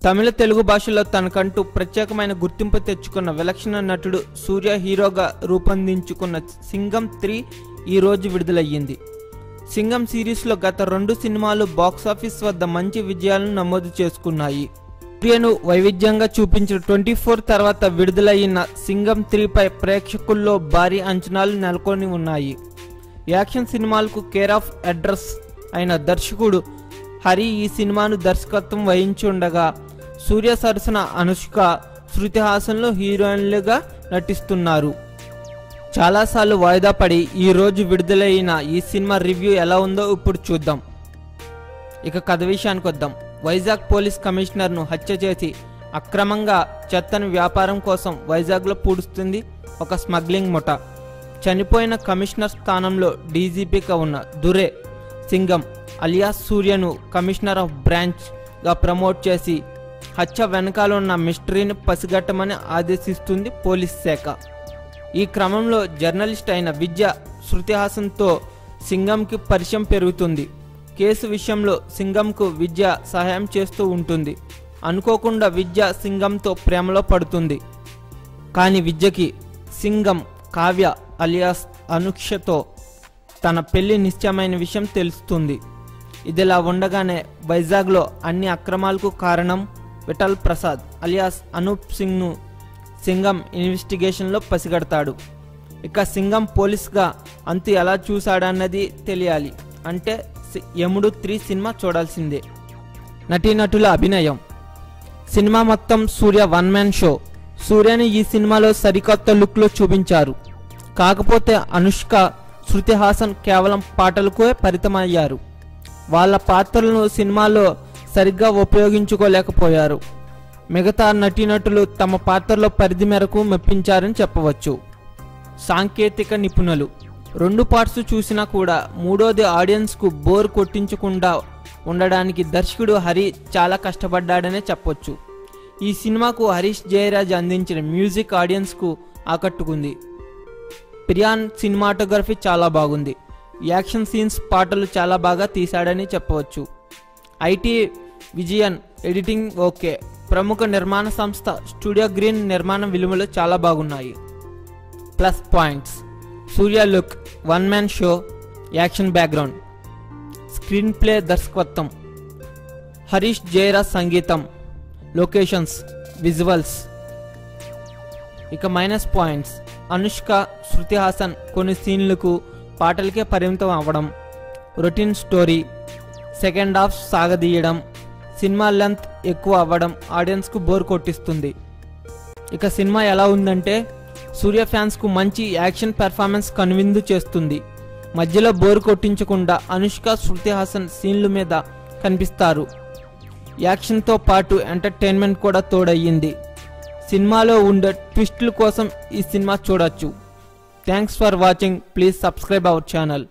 తమిళ తెలుగు భాషలో తనకంటూ ప్రత్యేకమైన గుర్తింపు తెచ్చుకున్న విలక్షణ నటుడు సూర్య హీరోగా రూపొందించుకున్న సింగం 3 ఈ రోజు విడుదలయ్యింది. సింగం సిరీస్లో గత 2 సినిమాలు బాక్సాఫీస్ వద్ద మంచి విజయాలను నమోదు చేసుకున్నాయి. సూర్యను వైవిధ్యంగా చూపించిన 24 తర్వాత విడుదలయ్యిన సింగం 3 పై ప్రేక్షకుల్లో భారీ అంచనాలు నెలకొని ఉన్నాయి. యాక్షన్ సినిమాలకు కేర్ ఆఫ్ అడ్రస్ అయిన దర్శకుడు హరి ఈ సినిమాను దర్శకత్వం వహించి ఉండగా సూర్య సరసన అనుష్క, శృతి హాసన్లు హీరోయిన్లుగా నటిస్తున్నారు. చాలాసార్లు వాయిదా పడి ఈ రోజు విడుదలైన ఈ సినిమా రివ్యూ ఎలా ఉందో ఇప్పుడు చూద్దాం. ఇక కథ విషయానికి వద్దాం. వైజాగ్ పోలీస్ కమిషనర్ను హత్య చేసి అక్రమంగా చెత్తను వ్యాపారం కోసం వైజాగ్లో పూడుస్తుంది ఒక స్మగ్లింగ్ ముఠా. చనిపోయిన కమిషనర్ స్థానంలో డీజీపీగా ఉన్న దురే సింగం అలియాస్ సూర్యను కమిషనర్ ఆఫ్ బ్రాంచ్గా ప్రమోట్ చేసి హత్య వెనకాల ఉన్న మిస్టరీని పసిగట్టమని ఆదేశిస్తుంది పోలీస్ శాఖ. ఈ క్రమంలో జర్నలిస్ట్ అయిన విద్య శృతి హాసన్తో సింగంకి పరిచయం పెరుగుతుంది. కేసు విషయంలో సింగంకు విద్య సహాయం చేస్తూ ఉంటుంది. అనుకోకుండా విద్య సింగంతో ప్రేమలో పడుతుంది. కానీ విద్యకి సింగం కావ్య అలియాస్ అనుక్షతో తన పెళ్లి నిశ్చయమైన విషయం తెలుస్తుంది. ఇదిలా ఉండగానే వైజాగ్లో అన్ని అక్రమాలకు కారణం విఠల్ ప్రసాద్ అలియాస్ అనూప్ సింగ్ను సింగం ఇన్వెస్టిగేషన్లో పసిగడతాడు. ఇక సింగం పోలీస్గా అంతు ఎలా చూశాడన్నది తెలియాలి అంటే యముడు 3 సినిమా చూడాల్సిందే. నటీనటుల అభినయం. సినిమా మొత్తం సూర్య వన్ మ్యాన్ షో. సూర్యని ఈ సినిమాలో సరికొత్త లుక్లో చూపించారు. కాకపోతే అనుష్క, శృతి హాసన్ కేవలం పాటలకే పరిమితమయ్యారు. వాళ్ళ పాత్రలను సినిమాలో సరిగ్గా ఉపయోగించుకోలేకపోయారు. మిగతా నటీనటులు తమ పాత్రలో పరిధి మేరకు మెప్పించారని చెప్పవచ్చు. సాంకేతిక నిపుణులు. 2 పార్ట్స్ చూసినా కూడా మూడోది ఆడియన్స్కు బోర్ కొట్టించకుండా ఉండడానికి దర్శకుడు హరి చాలా కష్టపడ్డాడనే చెప్పొచ్చు. ఈ సినిమాకు హరీష్ జయరాజ్ అందించిన మ్యూజిక్ ఆడియన్స్కు ఆకట్టుకుంది. ప్రియాన్ సినిమాటోగ్రఫీ చాలా బాగుంది. యాక్షన్ సీన్స్, పాటలు చాలా బాగా తీశాడని చెప్పవచ్చు. ఐటీ విజయన్ ఎడిటింగ్ ఓకే. ప్రముఖ నిర్మాణ సంస్థ స్టూడియో గ్రీన్ నిర్మాణ విలువలు చాలా బాగున్నాయి. Plus points. Suriya look, one man show, action background, screen play, దర్శకత్వం, హరీష్ జయరాజ్ సంగీతం, లొకేషన్స్, విజువల్స్. ఇక మైనస్ పాయింట్స్. అనుష్క, శృతి హాసన్ కొన్ని సీన్లకు పాటలకే పరిమితం అవ్వడం, రొటీన్ స్టోరీ, సెకండ్ హాఫ్ సాగదీయడం, సినిమా లెంత్ ఎక్కువ అవ్వడం ఆడియన్స్కు బోర్ కొట్టిస్తుంది. ఇక సినిమా ఎలా ఉందంటే సూర్య ఫ్యాన్స్కు మంచి యాక్షన్ పెర్ఫార్మెన్స్ కనువిందు చేస్తుంది. మధ్యలో బోర్ కొట్టించకుండా అనుష్క, శృతి హాసన్ సీన్ల మీద కనిపిస్తారు. యాక్షన్తో పాటు ఎంటర్టైన్మెంట్ కూడా తోడయ్యింది. సినిమాలో ఉండే ట్విస్టుల కోసం ఈ సినిమా చూడొచ్చు. Thanks for watching. Please subscribe our channel.